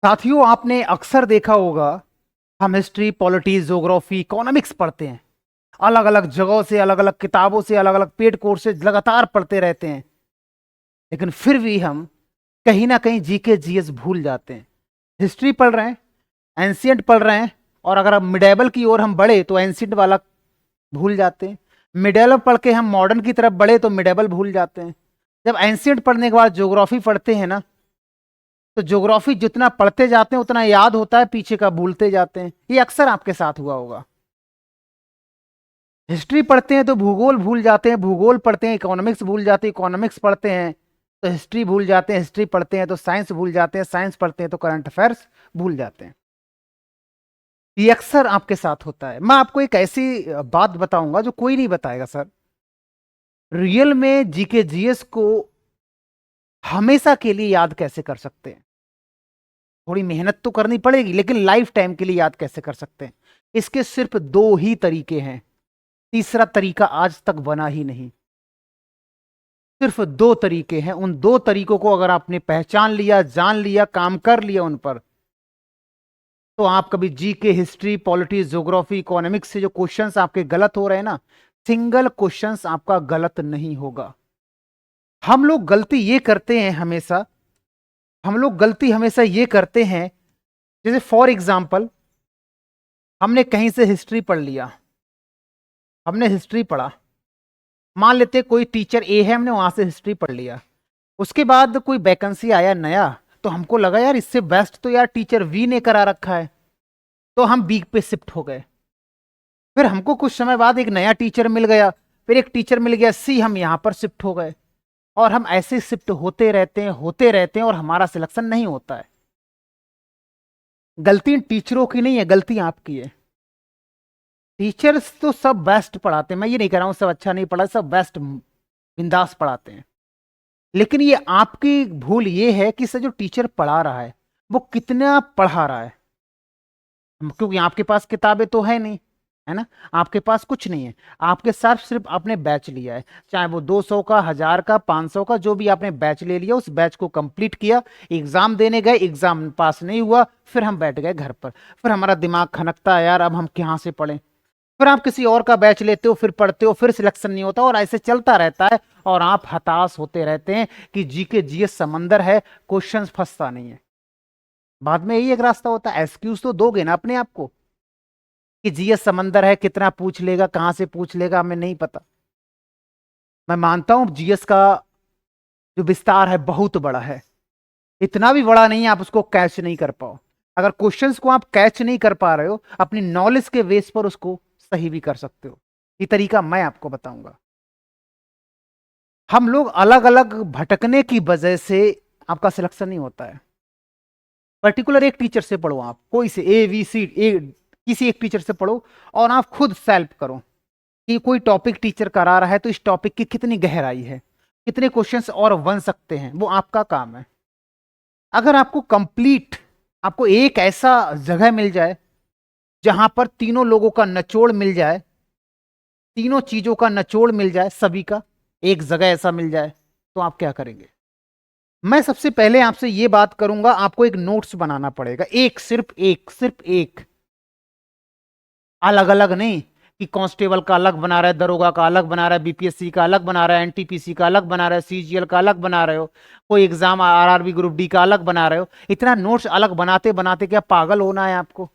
साथियों, आपने अक्सर देखा होगा हम हिस्ट्री, पॉलिटी, ज्योग्राफी, इकोनॉमिक्स पढ़ते हैं। अलग अलग जगहों से, अलग अलग किताबों से, अलग अलग पेड कोर्सेज लगातार पढ़ते रहते हैं। लेकिन फिर भी हम कहीं ना कहीं जीके जीएस भूल जाते हैं। हिस्ट्री पढ़ रहे हैं, एंशियंट पढ़ रहे हैं, और अगर अब मिडेवल की ओर हम बढ़े तो एंशियंट वाला भूल जाते हैं। मिडेवल पढ़ के हम मॉडर्न की तरफ बढ़े तो मिडेवल भूल जाते हैं। जब एंशियंट पढ़ने के बाद ज्योग्राफी पढ़ते हैं ना, तो ज्योग्राफी जितना पढ़ते जाते हैं उतना याद होता है, पीछे का भूलते जाते हैं। ये अक्सर आपके साथ हुआ होगा। हिस्ट्री पढ़ते हैं तो भूगोल भूल जाते हैं, भूगोल पढ़ते हैं इकोनॉमिक्स भूल जाते हैं, इकोनॉमिक्स पढ़ते हैं तो हिस्ट्री भूल जाते हैं, हिस्ट्री पढ़ते हैं तो साइंस भूल जाते हैं, साइंस पढ़ते हैं तो करंट अफेयर्स भूल जाते हैं। ये अक्सर आपके साथ होता है। मैं आपको एक ऐसी बात बताऊंगा जो कोई नहीं बताएगा सर। रियल में जीके जीएस को हमेशा के लिए याद कैसे कर सकते हैं? थोड़ी मेहनत तो करनी पड़ेगी, लेकिन लाइफ टाइम के लिए याद कैसे कर सकते हैं? इसके सिर्फ दो ही तरीके हैं। तीसरा तरीका आज तक बना ही नहीं। सिर्फ दो तरीके हैं। उन दो तरीकों को अगर आपने पहचान लिया, जान लिया, काम कर लिया उन पर, तो आप कभी GK, history, polity, geography, economics से जो क्वेश्चंस आपके गलत हो रहे हैं ना, सिंगल क्वेश्चंस आपका गलत नहीं होगा। हम लोग गलती ये करते हैं हमेशा, हम लोग गलती हमेशा ये करते हैं, जैसे फॉर एग्जाम्पल हमने कहीं से हिस्ट्री पढ़ लिया, हमने हिस्ट्री पढ़ा, मान लेते कोई टीचर ए है, हमने वहां से हिस्ट्री पढ़ लिया। उसके बाद कोई वैकेंसी आया नया, तो हमको लगा यार इससे बेस्ट तो यार टीचर वी ने करा रखा है, तो हम बी पे शिफ्ट हो गए। फिर हमको कुछ समय बाद एक नया टीचर मिल गया, फिर एक टीचर मिल गया सी, हम यहां पर शिफ्ट हो गए। और हम ऐसे शिफ्ट होते रहते हैं, होते रहते हैं, और हमारा सिलेक्शन नहीं होता है। गलती टीचरों की नहीं है, गलती आपकी है। टीचर्स तो सब बेस्ट पढ़ाते हैं, मैं ये नहीं कह रहा हूं सब अच्छा नहीं पढ़ा, सब बेस्ट बिंदास पढ़ाते हैं। लेकिन ये आपकी भूल ये है कि सर जो टीचर पढ़ा रहा है वो कितना पढ़ा रहा है। क्योंकि आपके पास किताबें तो है नहीं, है ना, आपके पास कुछ नहीं है। आपके साथ सिर्फ आपने बैच लिया है, चाहे वो 200 का, 1000 का, 500 का, जो भी आपने बैच ले लिया, उस बैच को कंप्लीट किया, एग्जाम देने गए, एग्जाम पास नहीं हुआ, फिर हम बैठ गए घर पर। फिर हमारा दिमाग खनकता है, यार अब हम कहाँ से पढ़ें। फिर आप किसी और का बैच लेते हो, फिर पढ़ते हो, फिर सिलेक्शन नहीं होता, और ऐसे चलता रहता है। और आप हताश होते रहते हैं कि जीके जीएस समंदर है, क्वेश्चन फंसता नहीं है। बाद में यही एक रास्ता होता है, एक्सक्यूज तो दोगे ना अपने आप को कि जीएस समंदर है, कितना पूछ लेगा, कहां से पूछ लेगा, हमें नहीं पता। मैं मानता हूं जीएस का जो विस्तार है बहुत बड़ा है, इतना भी बड़ा नहीं है आप उसको कैच नहीं कर पाओ। अगर क्वेश्चंस को आप कैच नहीं कर पा रहे हो, अपनी नॉलेज के बेस पर उसको सही भी कर सकते हो। ये तरीका मैं आपको बताऊंगा। हम लोग अलग अलग भटकने की वजह से आपका सिलेक्शन नहीं होता है। पर्टिकुलर एक टीचर से पढ़ो, आप कोई से ए बी सी ए, किसी एक टीचर से पढ़ो, और आप खुद सेल्फ करो कि कोई टॉपिक टीचर करा रहा है तो इस टॉपिक की कितनी गहराई है, कितने क्वेश्चंस और बन सकते हैं, वो आपका काम है। अगर आपको कंप्लीट, आपको एक ऐसा जगह मिल जाए जहां पर तीनों लोगों का निचोड़ मिल जाए, तीनों चीजों का निचोड़ मिल जाए, सभी का एक जगह ऐसा मिल जाए, तो आप क्या करेंगे? मैं सबसे पहले आपसे यह बात करूंगा, आपको एक नोट्स बनाना पड़ेगा, एक, सिर्फ एक, अलग अलग नहीं कि कांस्टेबल का अलग बना रहा है, दरोगा का अलग बना रहा है, बीपीएससी का अलग बना रहा है, एनटीपीसी का अलग बना रहा है, सीजीएल का अलग बना रहे हो, कोई एग्जाम आरआरबी ग्रुप डी का अलग बना रहे हो। इतना नोट्स अलग बनाते बनाते क्या पागल होना है आपको?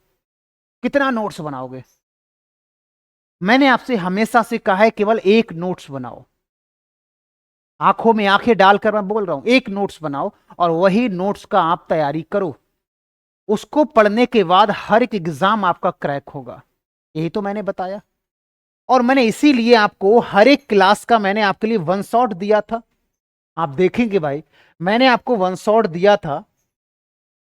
कितना नोट्स बनाओगे? मैंने आपसे हमेशा से कहा है केवल एक नोट्स बनाओ। आंखों में आंखें डालकर मैं बोल रहा हूं, एक नोट्स बनाओ और वही नोट्स का आप तैयारी करो। उसको पढ़ने के बाद हर एक एग्जाम आपका क्रैक होगा, यही तो मैंने बताया। और मैंने इसीलिए आपको हर एक क्लास का मैंने आपके लिए वन शॉट दिया था। आप देखेंगे भाई, मैंने आपको वन शॉट दिया था।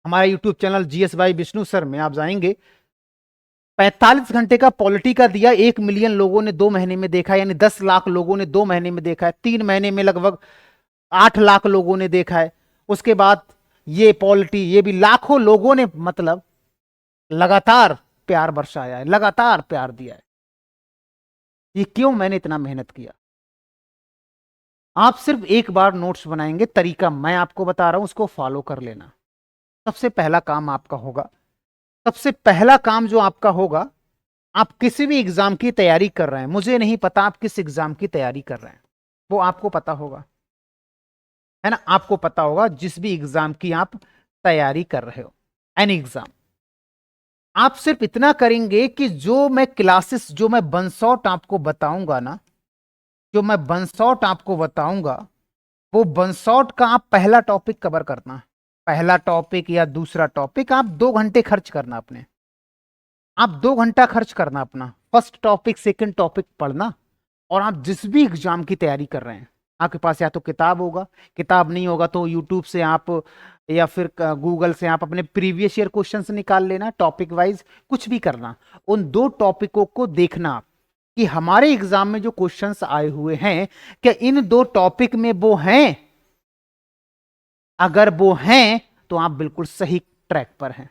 हमारा YouTube channel GS by Vishnu sir में आप जाएंगे, 45 घंटे का पॉलिटी का दिया, 1 मिलियन लोगों ने 2 महीने में देखा, यानी 10 लाख लोगों ने 2 महीने में देखा है, 3 महीने में लगभग 8 लाख लोगों ने देखा है। उसके बाद ये पॉलिटी, ये भी लाखों लोगों ने, मतलब लगातार प्यार बरसाया है, लगातार प्यार दिया है। ये क्यों मैंने इतना मेहनत किया? आप सिर्फ एक बार नोट्स बनाएंगे, तरीका मैं आपको बता रहा हूं, उसको फॉलो कर लेना। सबसे पहला काम आपका होगा, सबसे पहला काम जो आपका होगा, आप किसी भी एग्जाम की तैयारी कर रहे हैं, मुझे नहीं पता आप किस एग्जाम की तैयारी कर रहे हैं, वो आपको पता होगा, है ना, आपको पता होगा जिस भी एग्जाम की आप तैयारी कर रहे हो, एनी एग्जाम। आप सिर्फ इतना करेंगे कि जो मैं क्लासेस, जो मैं बंसॉट आपको बताऊंगा ना, जो मैं बंसॉट आपको बताऊंगा, वो बंसॉट का आप पहला टॉपिक कवर करना, पहला टॉपिक या दूसरा टॉपिक आप 2 घंटे खर्च करना अपने, आप 2 घंटा खर्च करना अपना, फर्स्ट टॉपिक सेकंड टॉपिक पढ़ना। और आप जिस भी एग्जाम की तैयारी कर रहे हैं, आपके पास या तो किताब होगा, किताब नहीं होगा तो यूट्यूब से आप या फिर गूगल से आप अपने प्रीवियस ईयर क्वेश्चंस निकाल लेना, टॉपिक वाइज कुछ भी करना, उन 2 टॉपिकों को देखना कि हमारे एग्जाम में जो क्वेश्चंस आए हुए हैं, क्या इन 2 टॉपिक में वो हैं, अगर वो हैं तो आप बिल्कुल सही ट्रैक पर हैं।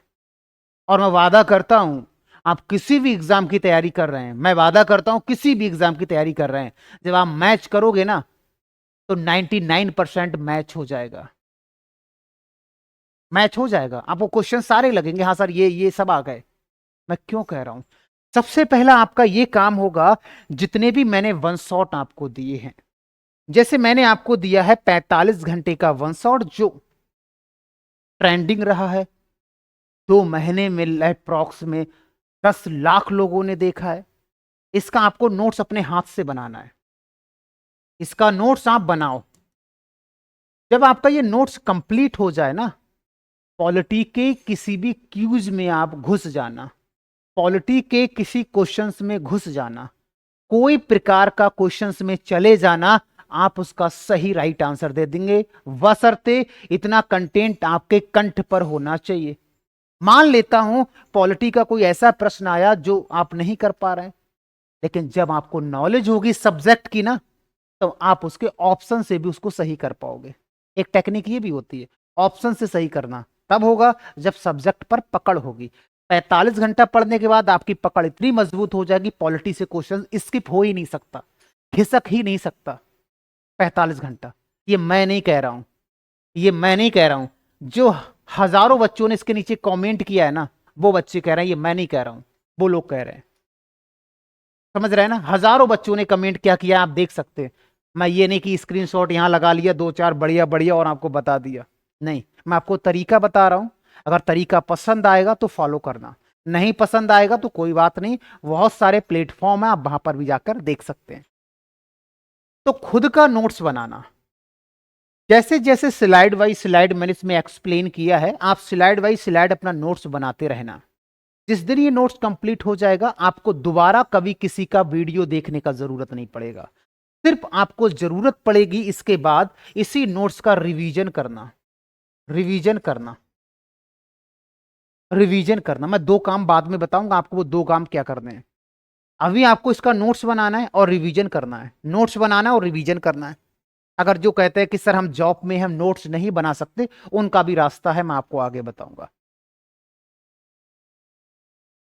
और मैं वादा करता हूं, आप किसी भी एग्जाम की तैयारी कर रहे हैं, मैं वादा करता हूं किसी भी एग्जाम की तैयारी कर रहे हैं, जब आप मैच करोगे ना तो 99% मैच हो जाएगा, मैच हो जाएगा, आपको क्वेश्चन सारे लगेंगे, हाँ सर ये सब आ गए। मैं क्यों कह रहा हूं, सबसे पहला आपका ये काम होगा, जितने भी मैंने वन शॉट आपको दिए हैं, जैसे मैंने आपको दिया है 45 घंटे का वन शॉट जो ट्रेंडिंग रहा है, 2 महीने में अप्रॉक्स में 10 लाख लोगों ने देखा है, इसका आपको नोट्स अपने हाथ से बनाना है, इसका नोट्स आप बनाओ। जब आपका ये नोट्स कंप्लीट हो जाए ना, पॉलिटी के किसी भी क्यूज में आप घुस जाना, पॉलिटी के किसी क्वेश्चंस में घुस जाना, कोई प्रकार का क्वेश्चंस में चले जाना, आप उसका सही राइट आंसर दे देंगे, बशर्ते इतना कंटेंट आपके कंठ पर होना चाहिए। मान लेता हूं पॉलिटी का कोई ऐसा प्रश्न आया जो आप नहीं कर पा रहे हैं, लेकिन जब आपको नॉलेज होगी सब्जेक्ट की ना, तो आप उसके ऑप्शन से भी उसको सही कर पाओगे। एक टेक्निक ये भी होती है, ऑप्शन से सही करना तब होगा जब सब्जेक्ट पर पकड़ होगी। 45 घंटा पढ़ने के बाद आपकी पकड़ इतनी मजबूत हो जाएगी, पॉलिटी से क्वेश्चन स्किप हो ही नहीं सकता, खिसक ही नहीं सकता। 45 घंटा, ये मैं नहीं कह रहा हूं, ये मैं नहीं कह रहा हूं, जो हजारों बच्चों ने इसके नीचे कमेंट किया है ना, वो बच्चे कह रहे हैं, ये मैं नहीं कह रहा हूं, वो लोग कह रहे हैं, समझ रहे हैं ना, हजारों बच्चों ने कमेंट क्या किया आप देख सकते हैं। मैं ये नहीं कि स्क्रीनशॉट यहां लगा लिया 2-4 बढ़िया बढ़िया और आपको बता दिया, नहीं, मैं आपको तरीका बता रहा हूं। अगर तरीका पसंद आएगा तो फॉलो करना, नहीं पसंद आएगा तो कोई बात नहीं, बहुत सारे प्लेटफॉर्म है, आप वहां पर भी जाकर देख सकते हैं। तो खुद का नोट्स बनाना, जैसे जैसे स्लाइड वाइज स्लाइड मैंने इसमें एक्सप्लेन किया है, आप स्लाइड वाइज स्लाइड अपना नोट्स बनाते रहना। जिस दिन ये नोट्स कंप्लीट हो जाएगा, आपको दोबारा कभी किसी का वीडियो देखने का जरूरत नहीं पड़ेगा, सिर्फ आपको जरूरत पड़ेगी इसके बाद इसी नोट्स का रिवीजन करना, रिवीजन करना, रिवीजन करना। मैं 2 काम बाद में बताऊंगा आपको, वो 2 काम क्या करने हैं। अभी आपको इसका नोट्स बनाना है और रिवीजन करना है, नोट्स बनाना है और रिवीजन करना है। अगर जो कहते हैं कि सर हम जॉब में हम नोट्स नहीं बना सकते, उनका भी रास्ता है, मैं आपको आगे बताऊंगा।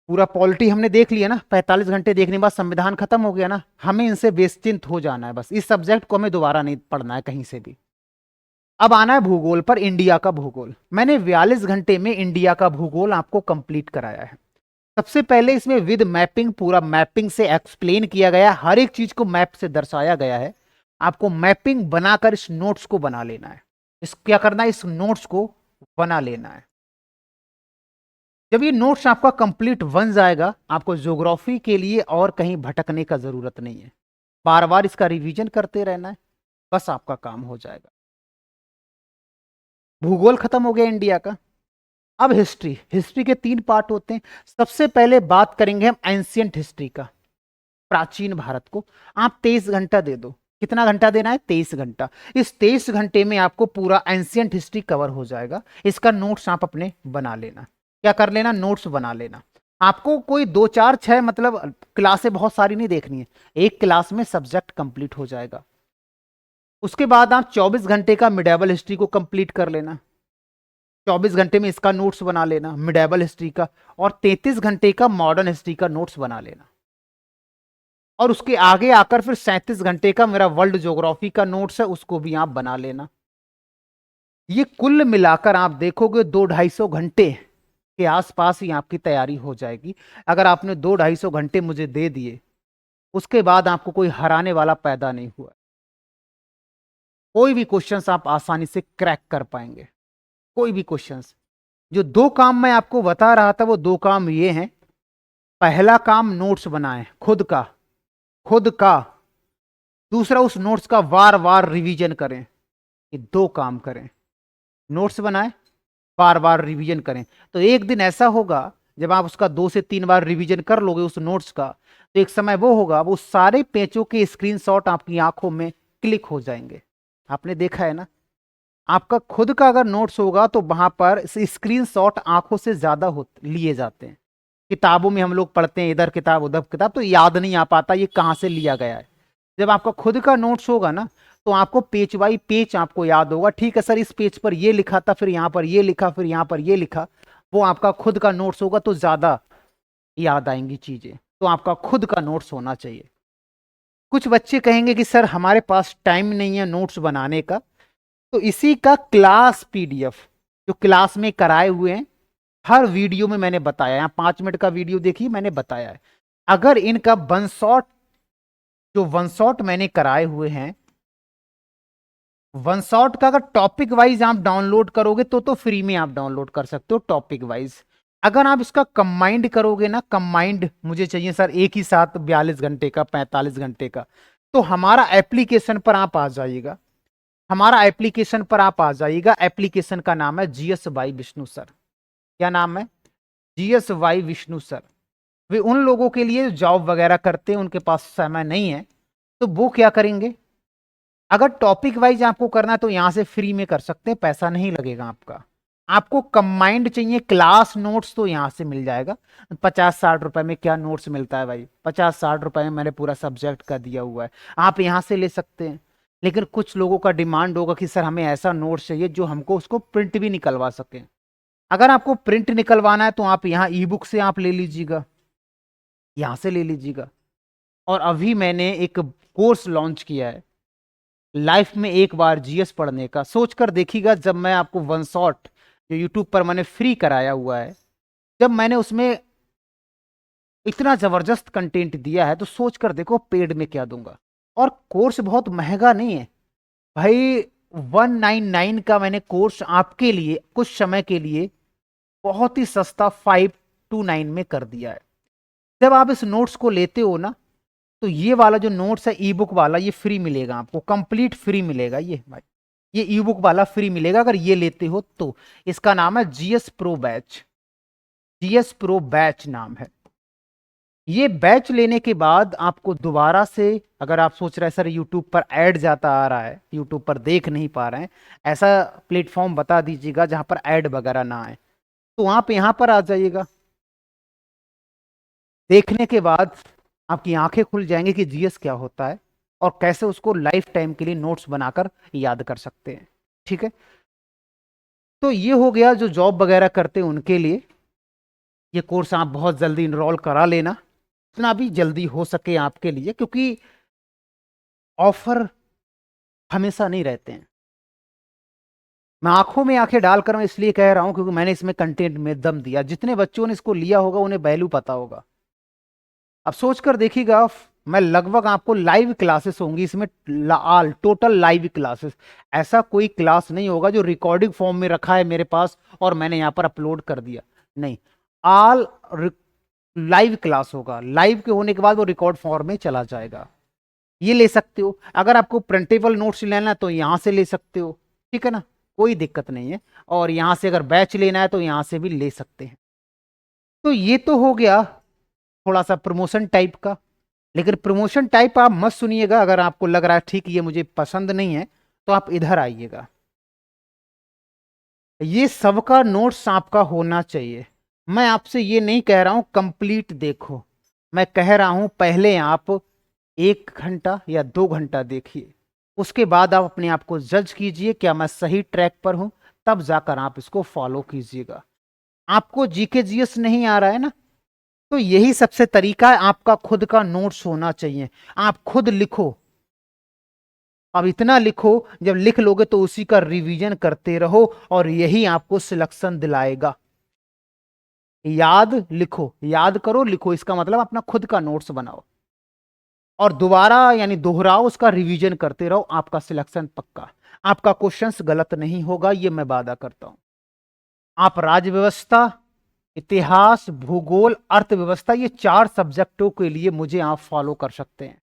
पूरा पॉलिटी हमने देख लिया ना, 45 घंटे देखने के बाद संविधान खत्म हो गया ना, हमें इनसे बेचिंत हो जाना है, बस इस सब्जेक्ट को हमें दोबारा नहीं पढ़ना है कहीं से भी। अब आना है भूगोल पर, इंडिया का भूगोल। मैंने 42 घंटे में इंडिया का भूगोल आपको कंप्लीट कराया है। सबसे पहले इसमें विद मैपिंग, पूरा मैपिंग से एक्सप्लेन किया गया, हर एक चीज को मैप से दर्शाया गया है। आपको मैपिंग बनाकर इस नोट्स को बना लेना है, इस क्या करना है, इस नोट्स को बना लेना है। जब ये नोट्स आपका कंप्लीट बन जाएगा, आपको ज्योग्राफी के लिए और कहीं भटकने का जरूरत नहीं है, बार बार इसका रिवीजन करते रहना है, बस आपका काम हो जाएगा। भूगोल खत्म हो गया इंडिया का। अब हिस्ट्री, हिस्ट्री के 3 पार्ट होते हैं। सबसे पहले बात करेंगे हम एंशियंट हिस्ट्री का, प्राचीन भारत को। आप 23 घंटा दे दो, कितना घंटा देना है, 23 घंटा। इस 23 घंटे में आपको पूरा एंशियंट हिस्ट्री कवर हो जाएगा। इसका नोट्स आप अपने बना लेना, क्या कर लेना, नोट्स बना लेना। आपको कोई 2-4-6 मतलब क्लासें बहुत सारी नहीं देखनी है, एक क्लास में सब्जेक्ट कंप्लीट हो जाएगा। उसके बाद आप 24 घंटे का मिडेवल हिस्ट्री को कंप्लीट कर लेना, 24 घंटे में इसका नोट्स बना लेना मिडेवल हिस्ट्री का, और 33 घंटे का मॉडर्न हिस्ट्री का नोट्स बना लेना। और उसके आगे आकर फिर 37 घंटे का मेरा वर्ल्ड ज्योग्राफी का नोट्स है, उसको भी आप बना लेना। ये कुल मिलाकर आप देखोगे 200-250 के आसपास ही आपकी तैयारी हो जाएगी। अगर आपने 200-250 मुझे दे दिए, उसके बाद आपको कोई हराने वाला पैदा नहीं हुआ। कोई भी क्वेश्चंस आप आसानी से क्रैक कर पाएंगे, कोई भी क्वेश्चंस। जो 2 काम मैं आपको बता रहा था वो 2 काम ये हैं। पहला काम नोट्स बनाएं खुद का, खुद का। दूसरा उस नोट्स का बार बार रिवीजन करें। ये 2 काम करें, नोट्स बनाएं, बार बार रिवीजन करें। तो एक दिन ऐसा होगा जब आप उसका 2 से 3 बार रिवीजन कर लोगे उस नोट्स का, तो एक समय वो होगा वो सारे पेजों के स्क्रीनशॉट आपकी आंखों में क्लिक हो जाएंगे। आपने देखा है ना, आपका खुद का अगर नोट्स होगा तो वहां पर स्क्रीनशॉट आंखों से ज्यादा लिए जाते हैं। किताबों में हम लोग पढ़ते हैं इधर किताब उधर किताब, तो याद नहीं आ पाता ये कहां से लिया गया है। जब आपका खुद का नोट्स होगा ना, तो आपको पेज बाई पेज आपको याद होगा। ठीक है सर, इस पेज पर ये लिखा था, फिर यहां पर ये लिखा, फिर यहां पर ये लिखा। वो आपका खुद का नोट्स होगा तो ज्यादा याद आएंगी चीजें। तो आपका खुद का नोट्स होना चाहिए। कुछ बच्चे कहेंगे कि सर हमारे पास टाइम नहीं है नोट्स बनाने का, तो इसी का क्लास पीडीएफ जो क्लास में कराए हुए हैं, हर वीडियो में मैंने बताया। यहाँ 5 मिनट का वीडियो देखिए, मैंने बताया है। अगर इनका वन शॉट, जो वन शॉट मैंने कराए हुए हैं, वन शॉट का अगर टॉपिक वाइज आप डाउनलोड करोगे तो फ्री में आप डाउनलोड कर सकते हो टॉपिक वाइज। अगर आप इसका कंबाइंड करोगे ना, कंबाइंड मुझे चाहिए सर एक ही साथ 42 घंटे का, 45 घंटे का, तो हमारा एप्लीकेशन पर आप आ जाइएगा। हमारा एप्लीकेशन पर आप आ जाइएगा। एप्लीकेशन का नाम है जीएस बाई विष्णु सर। क्या नाम है? GS Y Vishnu sir. वे उन लोगों के लिए जॉब वगैरह करते हैं, उनके पास समय नहीं है, तो वो क्या करेंगे, अगर टॉपिक वाइज आपको करना है तो यहां से फ्री में कर सकते हैं, पैसा नहीं लगेगा आपका। आपको कंबाइंड चाहिए क्लास नोट्स तो यहां से मिल जाएगा। 50-60 रुपए में क्या नोट्स मिलता है भाई, 50-60 रुपए में मैंने पूरा सब्जेक्ट का दिया हुआ है, आप यहां से ले सकते हैं। लेकिन कुछ लोगों का डिमांड होगा कि सर हमें ऐसा नोट्स चाहिए जो हमको उसको प्रिंट भी निकलवा सके। अगर आपको प्रिंट निकलवाना है तो आप यहाँ ई बुक से आप ले लीजिएगा, यहां से ले लीजिएगा। और अभी मैंने एक कोर्स लॉन्च किया है, लाइफ में एक बार जीएस पढ़ने का। सोचकर देखिएगा, जब मैं आपको वन शॉट जो यूट्यूब पर मैंने फ्री कराया हुआ है, जब मैंने उसमें इतना जबरदस्त कंटेंट दिया है, तो सोचकर देखो पेड में क्या दूंगा। और कोर्स बहुत महंगा नहीं है भाई, 199 का मैंने कोर्स आपके लिए कुछ समय के लिए बहुत ही सस्ता 529 में कर दिया है। जब आप इस नोट्स को लेते हो ना, तो ये वाला जो नोट्स है ई बुक वाला, ये फ्री मिलेगा आपको, कंप्लीट फ्री मिलेगा ये भाई। ये ई बुक वाला फ्री मिलेगा अगर ये लेते हो तो। इसका नाम है GS pro batch, GS pro batch नाम है। ये बैच लेने के बाद आपको दोबारा से, अगर आप सोच रहे हैं सर यूट्यूब पर ऐड जाता आ रहा है, यूट्यूब पर देख नहीं पा रहे हैं, ऐसा प्लेटफॉर्म बता दीजिएगा जहां पर ऐड वगैरह ना आए, तो आप यहां पर आ जाइएगा। देखने के बाद आपकी आंखें खुल जाएंगी कि जीएस क्या होता है और कैसे उसको लाइफ टाइम के लिए नोट्स बनाकर याद कर सकते हैं। ठीक है, तो ये हो गया जो जॉब वगैरह करते हैं उनके लिए। ये कोर्स आप बहुत जल्दी इनरोल करा लेना, जितना भी जल्दी हो सके आपके लिए, क्योंकि ऑफर हमेशा नहीं रहते हैं। मैं आंखों में आंखें डालकर मैं इसलिए कह रहा हूं क्योंकि मैंने इसमें कंटेंट में दम दिया। जितने बच्चों ने इसको लिया होगा उन्हें वैल्यू पता होगा। अब सोचकर देखिएगा, मैं लगभग आपको लाइव क्लासेस होंगी इसमें, ऑल टोटल लाइव क्लासेस। ऐसा कोई क्लास नहीं होगा जो रिकॉर्डिंग फॉर्म में रखा है मेरे पास और मैंने यहां पर अपलोड कर दिया, नहीं। ऑल लाइव क्लास होगा, लाइव के होने के बाद वो रिकॉर्ड फॉर्म में चला जाएगा। ये ले सकते हो। अगर आपको प्रिंटेबल नोट्स लेना है तो यहां से ले सकते हो, ठीक है ना, कोई दिक्कत नहीं है। और यहां से अगर बैच लेना है तो यहां से भी ले सकते हैं। तो ये तो हो गया थोड़ा सा प्रमोशन टाइप का। लेकिन प्रमोशन टाइप आप मत सुनिएगा। अगर आपको लग रहा है ठीक ये मुझे पसंद नहीं है, तो आप इधर आइएगा। ये सबका नोट्स आपका होना चाहिए। मैं आपसे ये नहीं कह रहा हूं कंप्लीट देखो, मैं कह रहा हूं पहले आप 1 घंटा या 2 घंटा देखिए, उसके बाद आप अपने आप को जज कीजिए क्या मैं सही ट्रैक पर हूं, तब जाकर आप इसको फॉलो कीजिएगा। आपको जीके जीएस नहीं आ रहा है ना, तो यही सबसे तरीका है, आपका खुद का नोट्स होना चाहिए। आप खुद लिखो अब इतना लिखो, जब लिख लोगे तो उसी का रिवीजन करते रहो और यही आपको सिलेक्शन दिलाएगा। याद लिखो, याद करो, लिखो, इसका मतलब अपना खुद का नोट्स बनाओ और दोबारा यानी दोहराओ, उसका रिवीजन करते रहो, आपका सिलेक्शन पक्का। आपका क्वेश्चंस गलत नहीं होगा, ये मैं वादा करता हूं। आप राज्य व्यवस्था, इतिहास, भूगोल, अर्थव्यवस्था, ये 4 सब्जेक्टों के लिए मुझे आप फॉलो कर सकते हैं।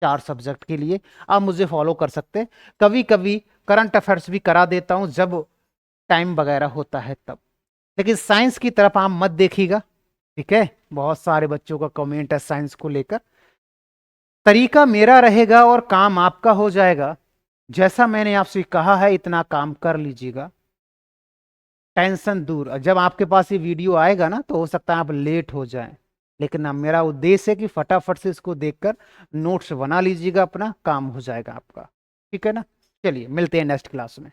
4 सब्जेक्ट के लिए आप मुझे फॉलो कर सकते हैं। कभी कभी करंट अफेयर्स भी करा देता हूं जब टाइम वगैरह होता है तब। लेकिन साइंस की तरफ आप मत देखिएगा, ठीक है? बहुत सारे बच्चों का कमेंट है साइंस को लेकर। तरीका मेरा रहेगा और काम आपका हो जाएगा। जैसा मैंने आपसे कहा है इतना काम कर लीजिएगा, टेंशन दूर। जब आपके पास ये वीडियो आएगा ना तो हो सकता है आप लेट हो जाएं, लेकिन अब मेरा उद्देश्य है कि फटाफट से इसको देखकर नोट्स बना लीजिएगा, अपना काम हो जाएगा आपका। ठीक है ना? चलिए मिलते हैं नेक्स्ट क्लास में।